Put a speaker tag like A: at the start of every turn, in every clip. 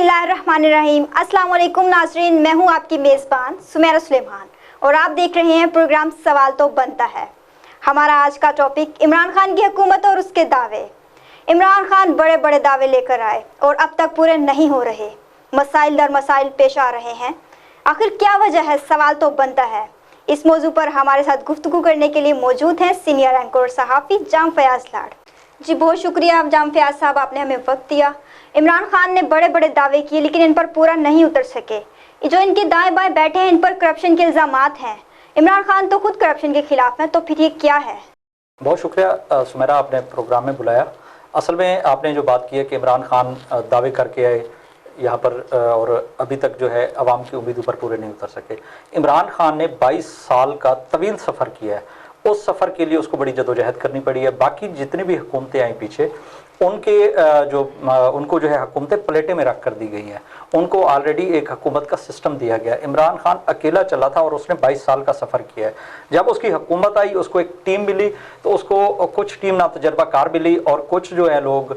A: बिस्मिल्लाहिर्रहमानिर्रहीम। अस्सलाम वालेकुम नाज़रीन, मैं हूं आपकी मेज़बान सुमेरा सुलेमान और आप देख रहे हैं प्रोग्राम सवाल तो बनता है। हमारा आज का टॉपिक इमरान खान की हुकूमत और उसके दावे। इमरान खान बड़े बड़े दावे लेकर आए और अब तक पूरे नहीं हो रहे, मसाइल दर मसाइल पेश आ रहे हैं। आखिर क्या वजह है, सवाल तो बनता है। इस मौजू पर हमारे साथ गुफ्तगू करने के लिए मौजूद हैं सीनियर एंकर और सहाफ़ी जाम फयाज लाड। जी बहुत शुक्रिया जाम फयाज साहब, आपने हमें वक्त दिया। इमरान खान ने बड़े बड़े दावे किए लेकिन इन पर पूरा नहीं उतर सके। जो इनके दाएं बाएं बैठे हैं इन पर करप्शन के इल्ज़ामात हैं। इमरान खान तो खुद करप्शन के खिलाफ हैं, तो फिर ये क्या है?
B: बहुत शुक्रिया सुमेरा, आपने प्रोग्राम में बुलाया। असल में आपने जो बात की है कि इमरान खान दावे करके आए यहाँ पर और अभी तक जो है अवाम की उम्मीदों पर पूरे नहीं उतर सके। इमरान खान ने 22 साल का तवील सफ़र किया है। उस सफ़र के लिए उसको बड़ी जदोजहद करनी पड़ी है। बाकी जितनी भी हुकूमतें आई पीछे उनको जो है हुकूमतें प्लेटें में रख कर दी गई हैं। उनको ऑलरेडी एक हुकूमत का सिस्टम दिया गया। इमरान खान अकेला चला था और उसने 22 साल का सफ़र किया है। जब उसकी हुकूमत आई, उसको एक टीम मिली, तो उसको कुछ टीम ना तजर्बाकार मिली और कुछ जो है लोग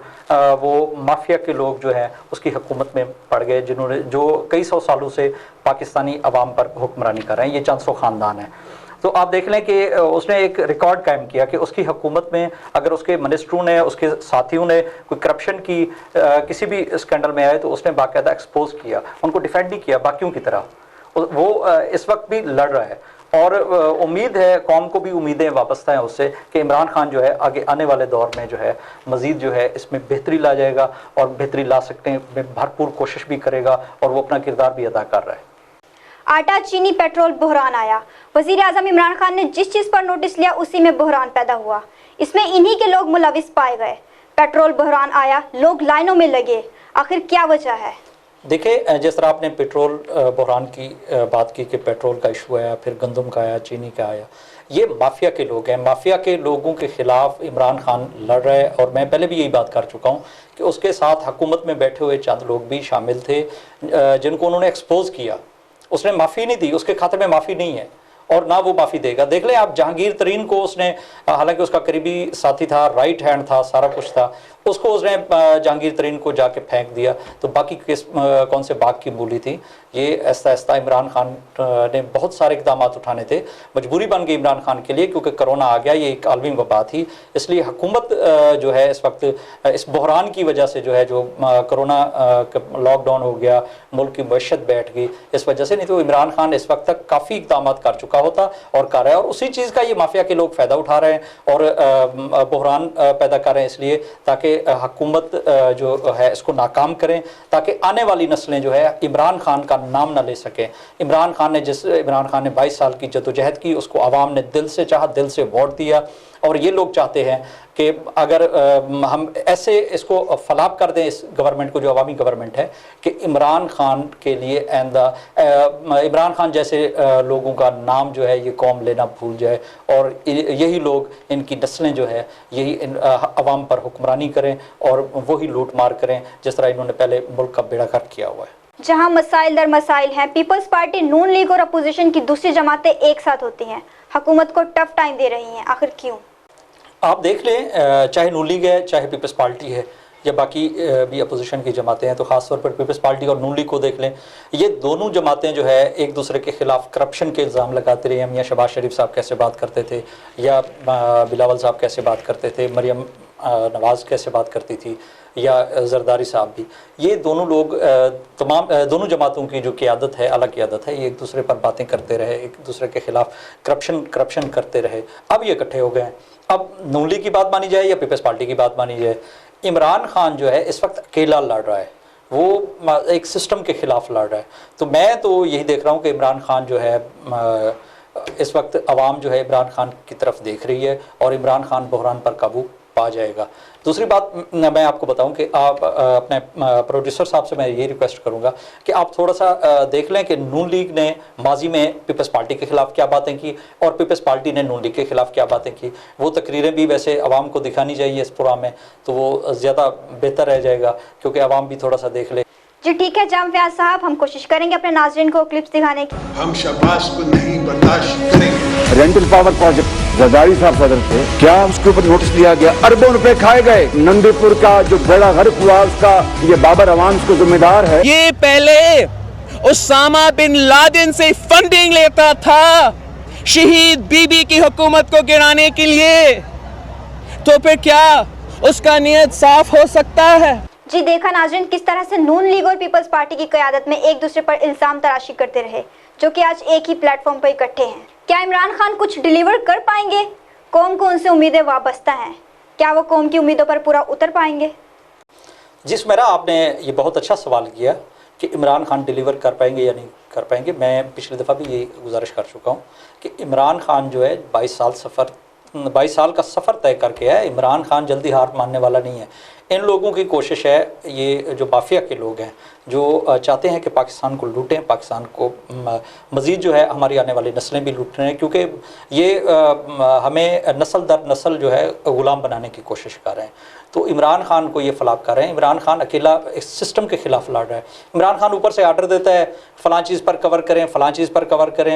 B: वो माफिया के लोग जो हैं उसकी हुकूमत में पड़ गए, जिन्होंने जो कई सौ सालों से पाकिस्तानी अवाम पर हुक्मरानी कर रहे हैं। ये चंद सौ ख़ानदान हैं। तो आप देख लें कि उसने एक रिकॉर्ड कायम किया कि उसकी हुकूमत में अगर उसके मिनिस्टरों ने, उसके साथियों ने कोई करप्शन की किसी भी स्कैंडल में आए तो उसने बाकायदा एक्सपोज किया, उनको डिफेंड नहीं किया बाकियों की तरह। वो इस वक्त भी लड़ रहा है और उम्मीद है, कौम को भी उम्मीदें वाबस्ता हैं उससे कि इमरान खान जो है आगे आने वाले दौर में जो है मज़ीद जो है इसमें बेहतरी ला जाएगा और बेहतरी ला सकते हैं, भरपूर कोशिश भी करेगा और वो अपना किरदार भी अदा कर रहा है।
A: आटा, चीनी, पेट्रोल बहरान आया। वज़ीर आज़म इमरान खान ने जिस चीज़ पर नोटिस लिया उसी में बहरान पैदा हुआ। इसमें इन्हीं के लोग मुलविस पाए गए। पेट्रोल बहरान आया, लोग लाइनों में लगे। आखिर क्या वजह है?
B: देखिए, जिस तरह आपने पेट्रोल बहरान की बात की कि पेट्रोल का इशू आया, फिर गंदम का आया, चीनी का आया, ये माफिया के लोग हैं। माफिया के लोगों के खिलाफ इमरान खान लड़ रहा है और मैं पहले भी यही बात कर चुका हूँ कि उसके साथ हुकूमत में बैठे हुए चंद लोग भी शामिल थे जिनको उन्होंने एक्सपोज किया। उसने माफ़ी नहीं दी, उसके खाते में माफ़ी नहीं है और ना वो माफ़ी देगा। देख लें आप, जहांगीर तरीन को उसने, हालांकि उसका करीबी साथी था, राइट हैंड था, सारा कुछ था, उसको उसने जहांगीर तरीन को जाके फेंक दिया। तो बाकी किस कौन से बाग की मूली थी? ये ऐसा ऐसा इमरान खान ने बहुत सारे इक़दाम उठाने थे। मजबूरी बन गई इमरान खान के लिए क्योंकि कोरोना आ गया, ये एक आलमी वबा थी। इसलिए हुकूमत जो है इस वक्त इस बहरान की वजह से जो है, जो कोरोना लॉकडाउन हो गया, मुल्क की मईशत बैठ गई, इस वजह से। नहीं तो इमरान खान इस वक्त तक काफ़ी इक़दाम कर चुका होता और कर रहा है और उसी चीज़ का ये माफिया के लोग फ़ायदा उठा रहे हैं और बहरान पैदा कर रहे हैं इसलिए ताकि हुकूमत जो है इसको नाकाम करें, ताकि आने वाली नस्लें जो है इमरान खान का नाम ना ले सकें। इमरान खान ने 22 साल की जदोजहद की, उसको आवाम ने दिल से चाहा, दिल से वोट दिया और ये लोग चाहते हैं कि अगर हम ऐसे इसको फलाप कर दें इस गवर्नमेंट को, जो अवामी गवर्नमेंट है, कि इमरान खान के लिए आइंदा इमरान खान जैसे लोगों का नाम जो है ये कौम लेना भूल जाए और यही लोग, इनकी नस्लें जो है यही अवाम पर हुक्मरानी करें और वही लूट मार करें जिस तरह इन्होंने पहले मुल्क का बेड़ा गर्क किया हुआ है।
A: जहां मसाइल दर मसाइल हैं, पीपल्स पार्टी, नून लीग और अपोजिशन की दूसरी जमातें एक साथ होती हैं, हुकूमत को टफ टाइम दे रही हैं। आखिर क्यों? आप
B: देख लें, चाहे नून लीग है, चाहे पीपल्स पार्टी है या बाकी भी अपोजिशन की जमातें हैं, तो ख़ास तौर पर पीपल्स पार्टी और नून लीग को देख लें। ये दोनों जमातें जो है एक दूसरे के खिलाफ करप्शन के इल्ज़ाम लगाते रहे हैं। मियाँ शहबाज शरीफ साहब कैसे बात करते थे या बिलावल साहब कैसे बात करते थे, मरियम नवाज़ कैसे बात करती थी या जरदारी साहब भी। ये दोनों लोग दोनों जमातों की जो क़ियादत है, अलग क़ियादत है, ये एक दूसरे पर बातें करते रहे, एक दूसरे के खिलाफ करप्शन करते रहे। अब ये इकट्ठे हो गए हैं। अब नून लीग की बात मानी जाए या पीपल्स पार्टी की बात मानी जाए, इमरान खान जो है इस वक्त अकेला लड़ रहा है, वो एक सिस्टम के खिलाफ लड़ रहा है। तो मैं तो यही देख रहा हूँ कि इमरान खान जो है इस वक्त अवाम जो है इमरान खान की तरफ देख रही है और इमरान खान बहरान पर काबू पा जाएगा। दूसरी बात मैं आपको बताऊं कि आप अपने प्रोड्यूसर साहब से मैं ये रिक्वेस्ट करूंगा कि आप थोड़ा सा देख लें कि नून लीग ने माजी में पीपल्स पार्टी के खिलाफ क्या बातें की और पीपल्स पार्टी ने नून लीग के खिलाफ क्या बातें की। वो तकरीरें भी वैसे आवाम को दिखानी चाहिए इस प्रोग्राम में, तो वो ज़्यादा बेहतर रह जाएगा क्योंकि आवाम भी थोड़ा सा देख ले।
A: जी ठीक है जाम फयाज साहब, हम कोशिश करेंगे अपने नाज़रीन को क्लिप्स दिखाने की।
C: हम शहबाज को नहीं बर्दाश्त करेंगे।
D: रेंटल पावर प्रोजेक्ट
C: जरदारी साहब सदर थे, क्या उसके ऊपर नोटिस लिया गया? अरबों रुपए खाए गए। नंदीपुर का जो बेड़ा गर्क हुआ उसका ये बाबर अवाम को जिम्मेदार है।
D: ये पहले उसामा बिन लादेन से फंडिंग लेता था शहीद बीबी की हुकूमत को गिराने के लिए, तो फिर क्या उसका नियत साफ हो सकता है?
A: जी देखा नाज़रीन, किस तरह से नून लीग और पीपल्स पार्टी की क़यादत में एक दूसरे पर इल्ज़ाम तराशी करते रहे, जो कि आज एक ही प्लेटफॉर्म पर इकट्ठे हैं। क्या इमरान खान कुछ डिलीवर कर पाएंगे? कौम को उनसे उम्मीदें वाबस्ता हैं, क्या वो कौम की उम्मीदों पर पूरा उतर पाएंगे?
B: जी सुमेरा, आपने ये बहुत अच्छा सवाल किया कि इमरान खान डिलीवर कर पाएंगे या नहीं कर पाएंगे। मैं पिछली दफ़ा भी ये गुजारिश कर चुका हूँ कि इमरान खान जो है 22 साल का सफ़र तय करके है। इमरान खान जल्दी हार मानने वाला नहीं है। इन लोगों की कोशिश है, ये जो माफिया के लोग हैं जो चाहते हैं कि पाकिस्तान को लूटें, पाकिस्तान को मज़ीद जो है हमारी आने वाली नस्लें भी लूट रहे हैं, क्योंकि ये हमें नस्ल दर नस्ल जो है ग़ुलाम बनाने की कोशिश कर रहे हैं। तो इमरान खान को ये फलाब कर रहे हैं। इमरान खान अकेला इस सिस्टम के ख़िलाफ़ लड़ रहा है। इमरान खान ऊपर से आर्डर देता है, फ़लाँ चीज़ पर कवर करें, फ़लाँ चीज़ पर कवर करें,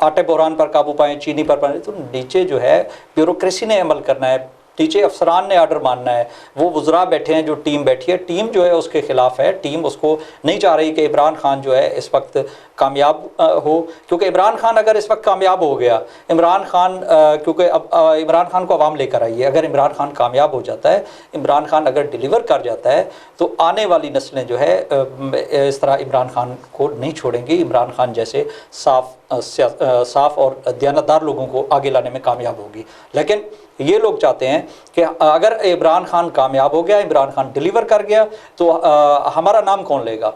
B: आटे बहरान पर काबू पाएँ, चीनी पर पाएँ। तो नीचे जो है ब्यूरोक्रेसी ने अमल करना है, नीचे अफसरान ने आर्डर मानना है। वो वज़रा बैठे हैं, जो टीम बैठी है, टीम जो है उसके ख़िलाफ़ है। टीम उसको नहीं चाह रही कि इमरान खान जो है इस वक्त कामयाब हो, क्योंकि इमरान खान अगर इस वक्त कामयाब हो गया, इमरान खान क्योंकि अब इमरान खान को आवाम लेकर आई है। अगर इमरान खान कामयाब हो जाता है, इमरान खान अगर डिलीवर कर जाता है, तो आने वाली नस्लें जो है इस तरह इमरान खान को नहीं छोड़ेंगी। इमरान खान जैसे साफ़ और दयानतदार लोगों को आगे लाने में कामयाब होगी। लेकिन ये लोग चाहते हैं कि अगर इमरान खान कामयाब हो गया, इमरान खान डिलीवर कर गया, तो हमारा नाम कौन लेगा?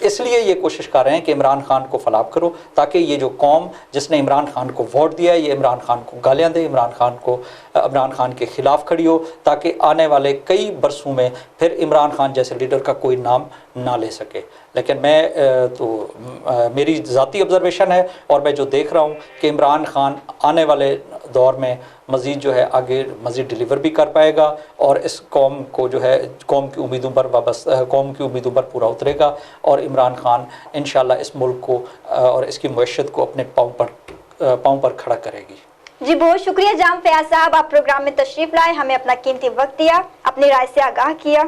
B: इसलिए ये कोशिश कर रहे हैं कि इमरान खान को फलाब करो, ताकि ये जो कौम जिसने इमरान खान को वोट दिया है, ये इमरान खान को गालियाँ दे, इमरान खान के ख़िलाफ़ खड़ी हो, ताकि आने वाले कई बरसों में फिर इमरान खान जैसे लीडर का कोई नाम ना ले सके। लेकिन मेरी ज़ाती ऑब्ज़र्वेशन है और मैं जो देख रहा हूँ कि इमरान खान आने वाले दौर में मज़ीद जो है आगे मज़ीद डिलीवर भी कर पाएगा और इस कौम को जो है कौम की उम्मीदों पर पूरा उतरेगा, और इमरान खान इंशाअल्लाह इस मुल्क को और इसकी मईशत को अपने पाँव पर खड़ा करेगी।
A: जी बहुत शुक्रिया जाम फयाज साहब, आप प्रोग्राम में तशरीफ लाए, हमें अपना कीमती वक्त दिया, अपनी राय से आगाह किया।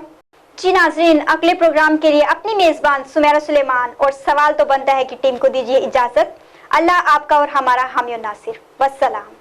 A: जी नाजरीन, अगले प्रोग्राम के लिए अपनी मेज़बान सुमेरा सुलेमान और सवाल तो बनता है कि टीम को दीजिए इजाज़त। अल्लाह आपका और हमारा हामी और नासिर। वस्सलाम।